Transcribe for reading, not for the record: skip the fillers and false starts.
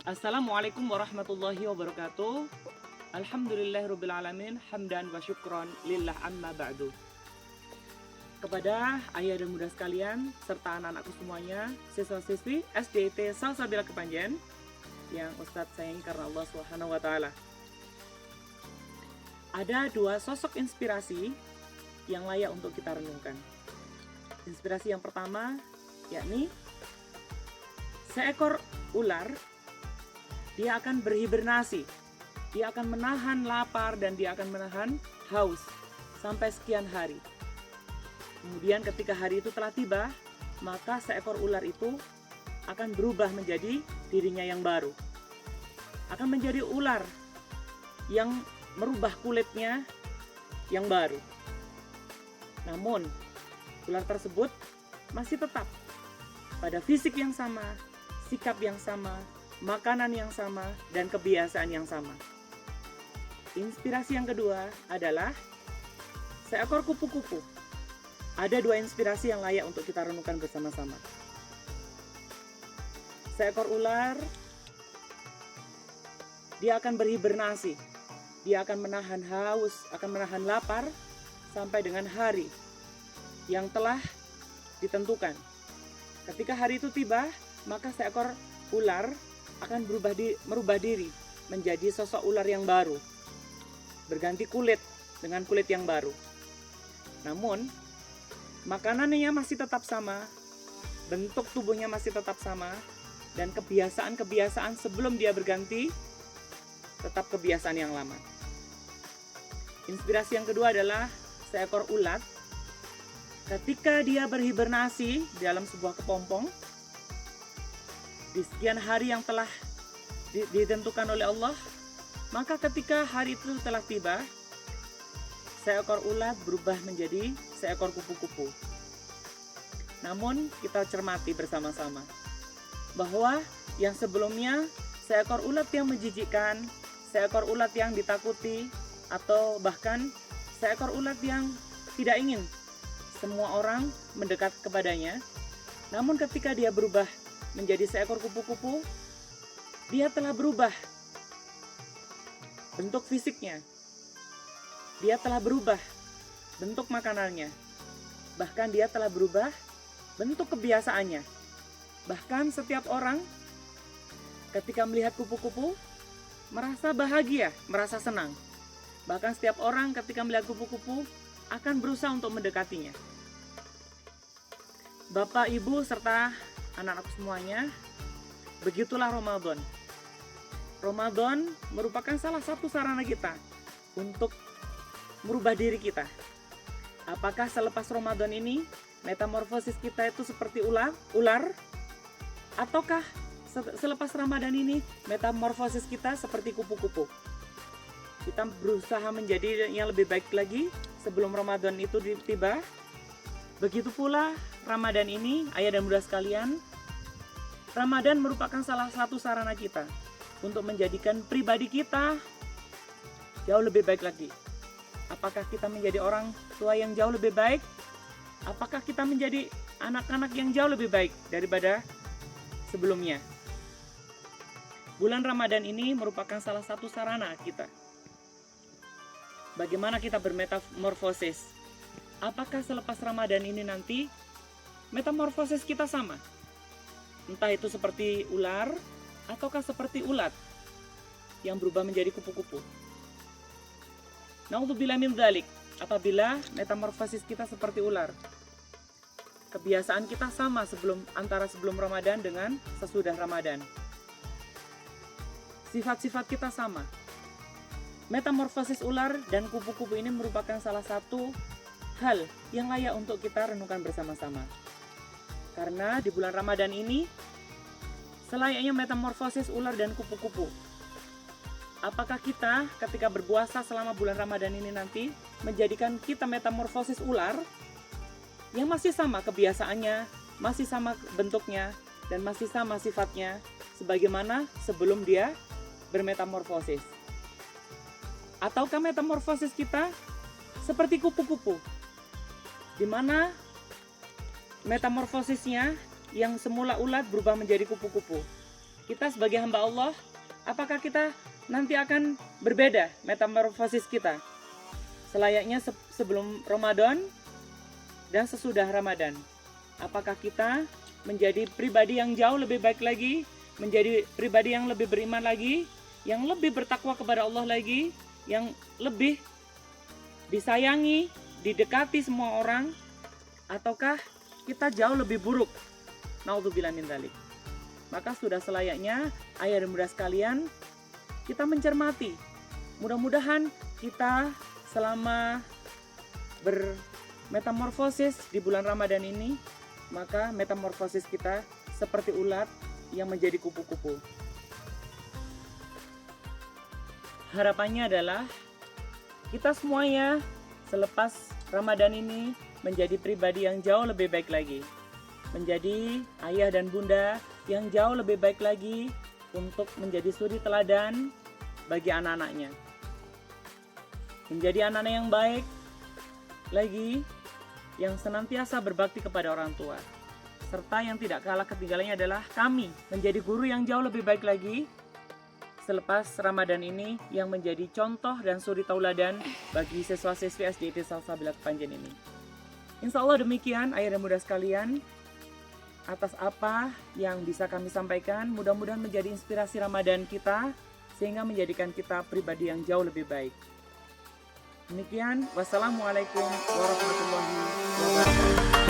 Assalamualaikum warahmatullahi wabarakatuh. Alhamdulillahirrabbilalamin. Hamdan wa syukron lillah amma ba'du. Kepada ayah dan bunda sekalian, serta anak-anakku semuanya, siswa-siswi SDIT Salsabila Kepanjen, yang Ustadz sayangi karena Allah Subhanahu wa Ta'ala. Ada dua sosok inspirasi yang layak untuk kita renungkan. Inspirasi yang pertama, yakni seekor ular. Dia akan berhibernasi, dia akan menahan lapar dan dia akan menahan haus sampai sekian hari. Kemudian ketika hari itu telah tiba, maka seekor ular itu akan berubah menjadi dirinya yang baru. Akan menjadi ular yang merubah kulitnya yang baru. Namun, ular tersebut masih tetap pada fisik yang sama, sikap yang sama, makanan yang sama, dan kebiasaan yang sama. Inspirasi yang kedua adalah seekor kupu-kupu. Ada dua inspirasi yang layak untuk kita renungkan bersama-sama. Seekor ular, dia akan berhibernasi. Dia akan menahan haus, akan menahan lapar sampai dengan hari yang telah ditentukan. Ketika hari itu tiba, maka seekor ular akan merubah diri menjadi sosok ular yang baru, berganti kulit dengan kulit yang baru. Namun, makanannya masih tetap sama, bentuk tubuhnya masih tetap sama, dan kebiasaan-kebiasaan sebelum dia berganti tetap kebiasaan yang lama. Inspirasi yang kedua adalah seekor ulat. Ketika dia berhibernasi di dalam sebuah kepompong, di sekian hari yang telah ditentukan oleh Allah, maka ketika hari itu telah tiba, seekor ulat berubah menjadi seekor kupu-kupu. Namun kita cermati bersama-sama bahwa yang sebelumnya seekor ulat yang menjijikkan, seekor ulat yang ditakuti, atau bahkan seekor ulat yang tidak ingin semua orang mendekat kepadanya. Namun ketika dia berubah menjadi seekor kupu-kupu, dia telah berubah bentuk fisiknya, dia telah berubah bentuk makanannya, bahkan dia telah berubah bentuk kebiasaannya. Bahkan setiap orang ketika melihat kupu-kupu merasa bahagia, merasa senang. Bahkan setiap orang ketika melihat kupu-kupu akan berusaha untuk mendekatinya. Bapak, Ibu, serta anak-anak semuanya, begitulah Ramadan. Ramadan merupakan salah satu sarana kita untuk merubah diri kita. Apakah selepas Ramadan ini metamorfosis kita itu seperti ular? Ataukah selepas Ramadan ini metamorfosis kita seperti kupu-kupu? Kita berusaha menjadi yang lebih baik lagi sebelum Ramadan itu tiba. Begitu pula Ramadan ini, ayah dan bunda sekalian, Ramadan merupakan salah satu sarana kita untuk menjadikan pribadi kita jauh lebih baik lagi. Apakah kita menjadi orang tua yang jauh lebih baik? Apakah kita menjadi anak-anak yang jauh lebih baik daripada sebelumnya? Bulan Ramadan ini merupakan salah satu sarana kita. Bagaimana kita bermetamorfosis? Apakah selepas Ramadan ini nanti metamorfosis kita sama? Entah itu seperti ular ataukah seperti ulat yang berubah menjadi kupu-kupu. Na'udzubillah min dzalik. Apabila metamorfosis kita seperti ular, kebiasaan kita sama antara sebelum Ramadan dengan sesudah Ramadan. Sifat-sifat kita sama. Metamorfosis ular dan kupu-kupu ini merupakan salah satu hal yang layak untuk kita renungkan bersama-sama. Karena di bulan Ramadan ini selayaknya metamorfosis ular dan kupu-kupu. Apakah kita ketika berpuasa selama bulan Ramadan ini nanti menjadikan kita metamorfosis ular yang masih sama kebiasaannya, masih sama bentuknya, dan masih sama sifatnya sebagaimana sebelum dia bermetamorfosis? Ataukah metamorfosis kita seperti kupu-kupu, di mana metamorfosisnya yang semula ulat berubah menjadi kupu-kupu. kita sebagai hamba Allah, apakah kita nanti akan berbeda metamorfosis kita selayaknya sebelum Ramadan dan sesudah Ramadan? Apakah kita menjadi pribadi yang jauh lebih baik lagi, menjadi pribadi yang lebih beriman lagi, yang lebih bertakwa kepada Allah lagi, yang lebih disayangi, didekati semua orang, ataukah kita jauh lebih buruk? Naudzubillah min dzalik. Maka sudah selayaknya ayah dan bunda sekalian, kita mencermati. Mudah-mudahan kita selama bermetamorfosis di bulan Ramadan ini, maka metamorfosis kita seperti ulat yang menjadi kupu-kupu. Harapannya adalah kita semuanya selepas Ramadan ini menjadi pribadi yang jauh lebih baik lagi, menjadi ayah dan bunda yang jauh lebih baik lagi untuk menjadi suri teladan bagi anak-anaknya, menjadi anak-anak yang baik lagi, yang senantiasa berbakti kepada orang tua, serta yang tidak kalah ketinggalannya adalah kami menjadi guru yang jauh lebih baik lagi selepas Ramadan ini, yang menjadi contoh dan suri tauladan bagi siswa-siswi SDIT Salsabila Kepanjen ini. Insya Allah demikian ayah dan bunda sekalian, atas apa yang bisa kami sampaikan, mudah-mudahan menjadi inspirasi Ramadan kita, sehingga menjadikan kita pribadi yang jauh lebih baik. Demikian, wassalamualaikum warahmatullahi wabarakatuh.